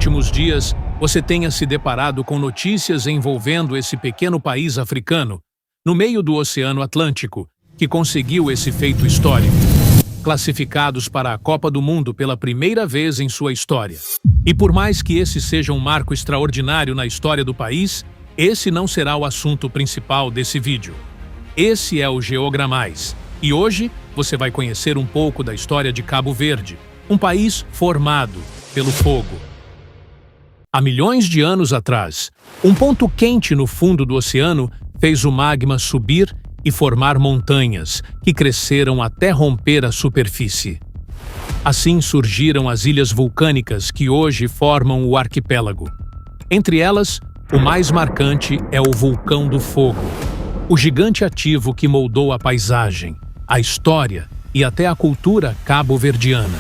últimos dias você tenha se deparado com notícias envolvendo esse pequeno país africano, no meio do Oceano Atlântico, que conseguiu esse feito histórico, classificados para a Copa do Mundo pela primeira vez em sua história. E por mais que esse seja um marco extraordinário na história do país, esse não será o assunto principal desse vídeo. Esse é o Geogramais, e hoje você vai conhecer um pouco da história de Cabo Verde, um país formado pelo fogo. Há milhões de anos atrás, um ponto quente no fundo do oceano fez o magma subir e formar montanhas que cresceram até romper a superfície. Assim surgiram as ilhas vulcânicas que hoje formam o arquipélago. Entre elas, o mais marcante é o Vulcão do Fogo, o gigante ativo que moldou a paisagem, a história e até a cultura cabo-verdiana.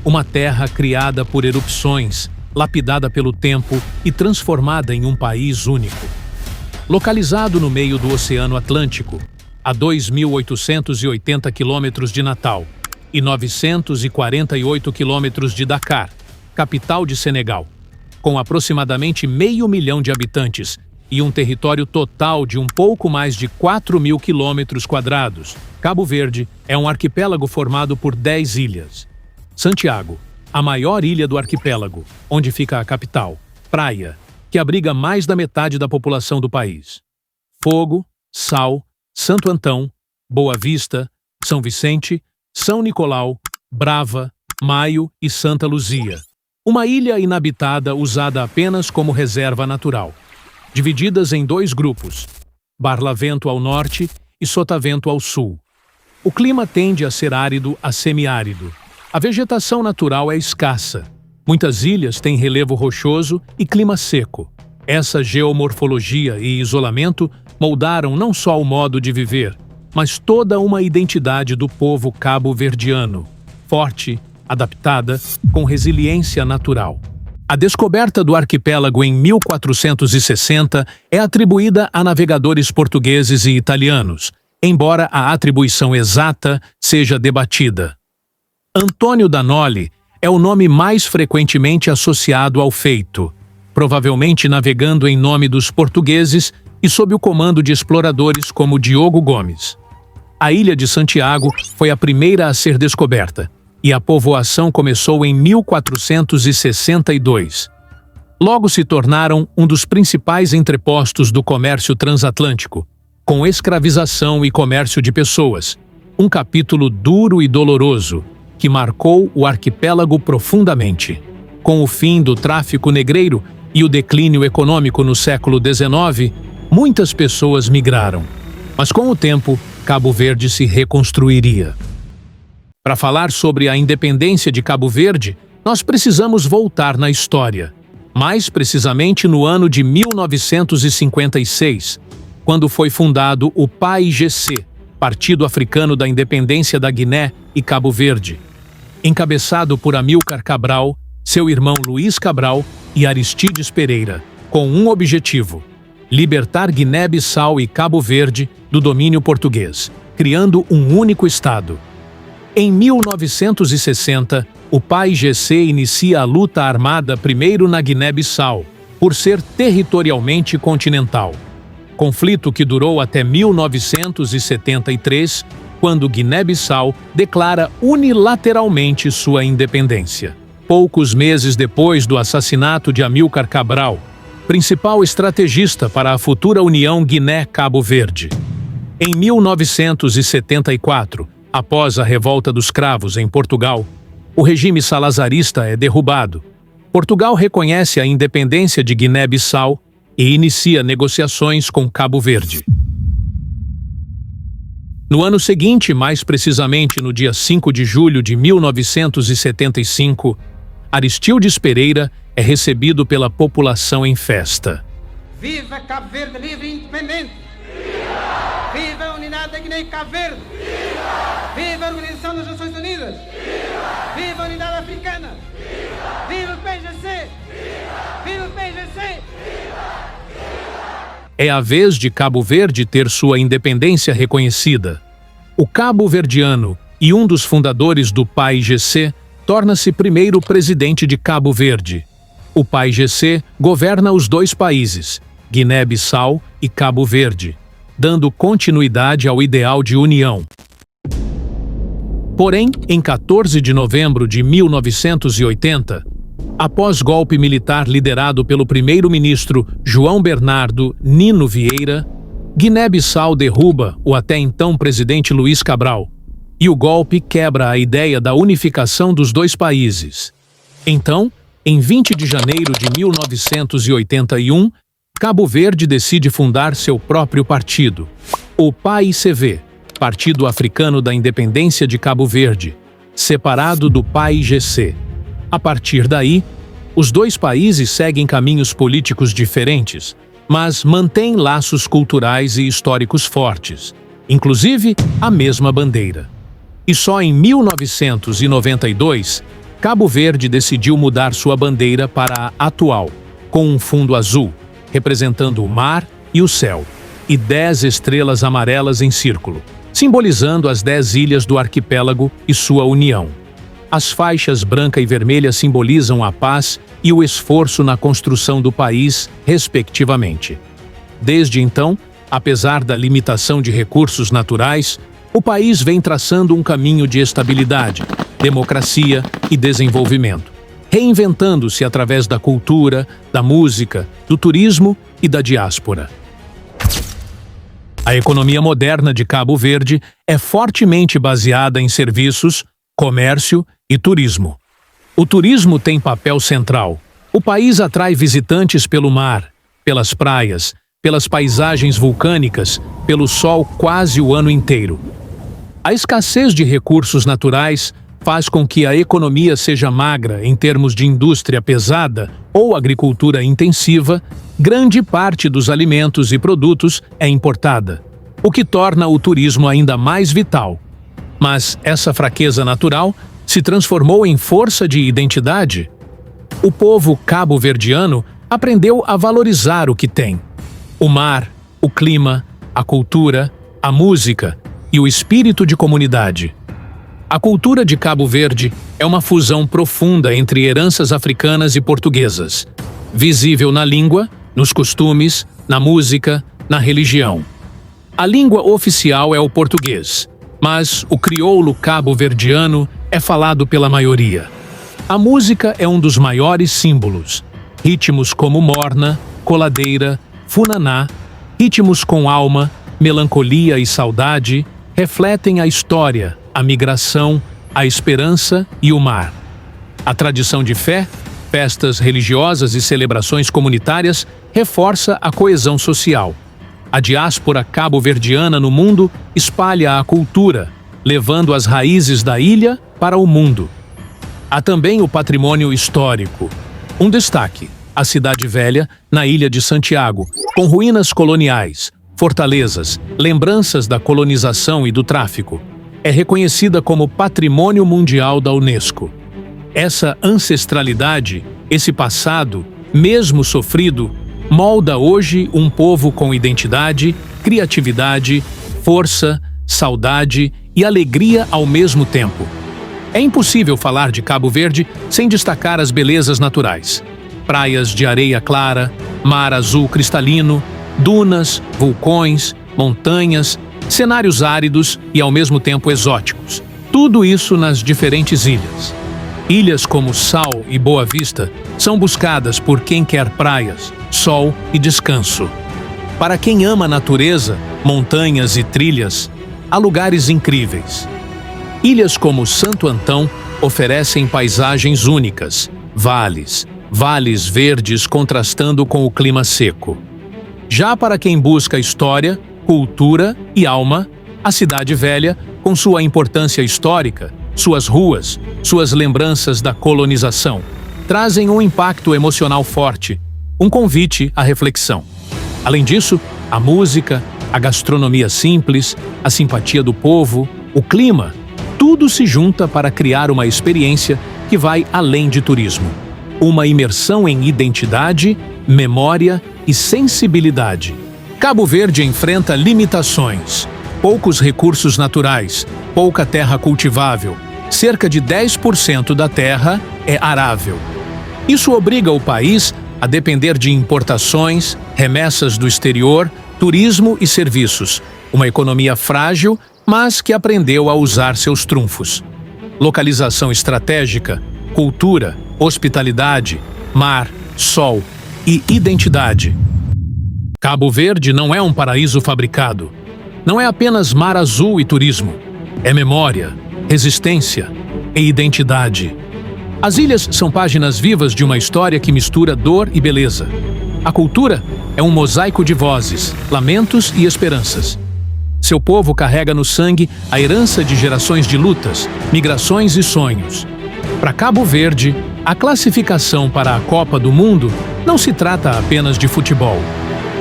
Uma terra criada por erupções, lapidada pelo tempo e transformada em um país único. Localizado no meio do Oceano Atlântico, a 2.880 quilômetros de Natal e 948 quilômetros de Dakar, capital de Senegal, com aproximadamente 500 mil de habitantes e um território total de um pouco mais de 4.000 quilômetros quadrados, Cabo Verde é um arquipélago formado por 10 ilhas. Santiago, a maior ilha do arquipélago, onde fica a capital, Praia, que abriga mais da metade da população do país. Fogo, Sal, Santo Antão, Boa Vista, São Vicente, São Nicolau, Brava, Maio e Santa Luzia. Uma ilha inabitada usada apenas como reserva natural, divididas em dois grupos, Barlavento ao norte e Sotavento ao sul. O clima tende a ser árido a semiárido. A vegetação natural é escassa. Muitas ilhas têm relevo rochoso e clima seco. Essa geomorfologia e isolamento moldaram não só o modo de viver, mas toda uma identidade do povo cabo-verdiano, forte, adaptada, com resiliência natural. A descoberta do arquipélago em 1460 é atribuída a navegadores portugueses e italianos, embora a atribuição exata seja debatida. Antônio da Noli é o nome mais frequentemente associado ao feito, provavelmente navegando em nome dos portugueses e sob o comando de exploradores como Diogo Gomes. A ilha de Santiago foi a primeira a ser descoberta, e a povoação começou em 1462. Logo se tornaram um dos principais entrepostos do comércio transatlântico, com escravização e comércio de pessoas, um capítulo duro e doloroso, que marcou o arquipélago profundamente. Com o fim do tráfico negreiro e o declínio econômico no século XIX, muitas pessoas migraram. Mas com o tempo, Cabo Verde se reconstruiria. Para falar sobre a independência de Cabo Verde, nós precisamos voltar na história. Mais precisamente no ano de 1956, quando foi fundado o PAIGC, Partido Africano da Independência da Guiné e Cabo Verde, encabeçado por Amílcar Cabral, seu irmão Luiz Cabral e Aristides Pereira, com um objetivo: libertar Guiné-Bissau e Cabo Verde do domínio português, criando um único Estado. Em 1960, o PAIGC inicia a luta armada primeiro na Guiné-Bissau, por ser territorialmente continental. Conflito que durou até 1973, quando Guiné-Bissau declara unilateralmente sua independência. Poucos meses depois do assassinato de Amílcar Cabral, principal estrategista para a futura União Guiné-Cabo Verde. Em 1974, após a revolta dos cravos em Portugal, o regime salazarista é derrubado. Portugal reconhece a independência de Guiné-Bissau e inicia negociações com Cabo Verde. No ano seguinte, mais precisamente no dia 5 de julho de 1975, Aristildes Pereira é recebido pela população em festa. Viva Cabo Verde livre e independente! Viva! Viva a unidade da Guiné e Cabo Verde! Viva! Viva a Organização das Nações Unidas! Viva! Viva a unidade africana! Viva! Viva o PAIGC! Viva! Viva o PAIGC! É a vez de Cabo Verde ter sua independência reconhecida. O cabo-verdiano e um dos fundadores do PAIGC torna-se primeiro presidente de Cabo Verde. O PAIGC governa os dois países, Guiné-Bissau e Cabo Verde, dando continuidade ao ideal de união. Porém, em 14 de novembro de 1980, após golpe militar liderado pelo primeiro-ministro João Bernardo Nino Vieira, Guiné-Bissau derruba o até então presidente Luiz Cabral, e o golpe quebra a ideia da unificação dos dois países. Então, em 20 de janeiro de 1981, Cabo Verde decide fundar seu próprio partido, o PAICV, Partido Africano da Independência de Cabo Verde, separado do PAIGC. A partir daí, os dois países seguem caminhos políticos diferentes, mas mantêm laços culturais e históricos fortes, inclusive a mesma bandeira. E só em 1992, Cabo Verde decidiu mudar sua bandeira para a atual, com um fundo azul, representando o mar e o céu, e 10 estrelas amarelas em círculo, simbolizando as 10 ilhas do arquipélago e sua união. As faixas branca e vermelha simbolizam a paz e o esforço na construção do país, respectivamente. Desde então, apesar da limitação de recursos naturais, o país vem traçando um caminho de estabilidade, democracia e desenvolvimento, reinventando-se através da cultura, da música, do turismo e da diáspora. A economia moderna de Cabo Verde é fortemente baseada em serviços, comércio e turismo. O turismo tem papel central. O país atrai visitantes pelo mar, pelas praias, pelas paisagens vulcânicas, pelo sol quase o ano inteiro. A escassez de recursos naturais faz com que a economia seja magra em termos de indústria pesada ou agricultura intensiva. Grande parte dos alimentos e produtos é importada, o que torna o turismo ainda mais vital. Mas essa fraqueza natural se transformou em força de identidade. O povo cabo-verdiano aprendeu a valorizar o que tem: o mar, o clima, a cultura, a música e o espírito de comunidade. A cultura de Cabo Verde é uma fusão profunda entre heranças africanas e portuguesas, visível na língua, nos costumes, na música, na religião. A língua oficial é o português, mas o crioulo cabo-verdiano é falado pela maioria. A música é um dos maiores símbolos. Ritmos como morna, coladeira, funaná, ritmos com alma, melancolia e saudade, refletem a história, a migração, a esperança e o mar. A tradição de fé, festas religiosas e celebrações comunitárias reforça a coesão social. A diáspora cabo-verdiana no mundo espalha a cultura, levando as raízes da ilha para o mundo. Há também o patrimônio histórico. Um destaque: a Cidade Velha, na Ilha de Santiago, com ruínas coloniais, fortalezas, lembranças da colonização e do tráfico. É reconhecida como Patrimônio Mundial da Unesco. Essa ancestralidade, esse passado, mesmo sofrido, molda hoje um povo com identidade, criatividade, força, saudade e alegria ao mesmo tempo. É impossível falar de Cabo Verde sem destacar as belezas naturais. Praias de areia clara, mar azul cristalino, dunas, vulcões, montanhas, cenários áridos e ao mesmo tempo exóticos. Tudo isso nas diferentes ilhas. Ilhas como Sal e Boa Vista são buscadas por quem quer praias, sol e descanso. Para quem ama natureza, montanhas e trilhas, há lugares incríveis. Ilhas como Santo Antão oferecem paisagens únicas, vales verdes contrastando com o clima seco. Já para quem busca história, cultura e alma, a Cidade Velha, com sua importância histórica, suas ruas, suas lembranças da colonização, trazem um impacto emocional forte, um convite à reflexão. Além disso, a música, a gastronomia simples, a simpatia do povo, o clima, tudo se junta para criar uma experiência que vai além de turismo. Uma imersão em identidade, memória e sensibilidade. Cabo Verde enfrenta limitações, poucos recursos naturais, pouca terra cultivável, cerca de 10% da terra é arável. Isso obriga o país a depender de importações, remessas do exterior, turismo e serviços. Uma economia frágil, mas que aprendeu a usar seus trunfos. Localização estratégica, cultura, hospitalidade, mar, sol e identidade. Cabo Verde não é um paraíso fabricado. Não é apenas mar azul e turismo. É memória, resistência e identidade. As ilhas são páginas vivas de uma história que mistura dor e beleza. A cultura é um mosaico de vozes, lamentos e esperanças. Seu povo carrega no sangue a herança de gerações de lutas, migrações e sonhos. Para Cabo Verde, a classificação para a Copa do Mundo não se trata apenas de futebol.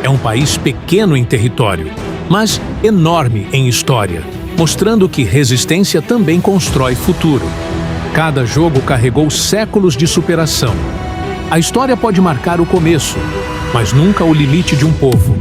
É um país pequeno em território, mas enorme em história, mostrando que resistência também constrói futuro. Cada jogo carregou séculos de superação. A história pode marcar o começo, mas nunca o limite de um povo.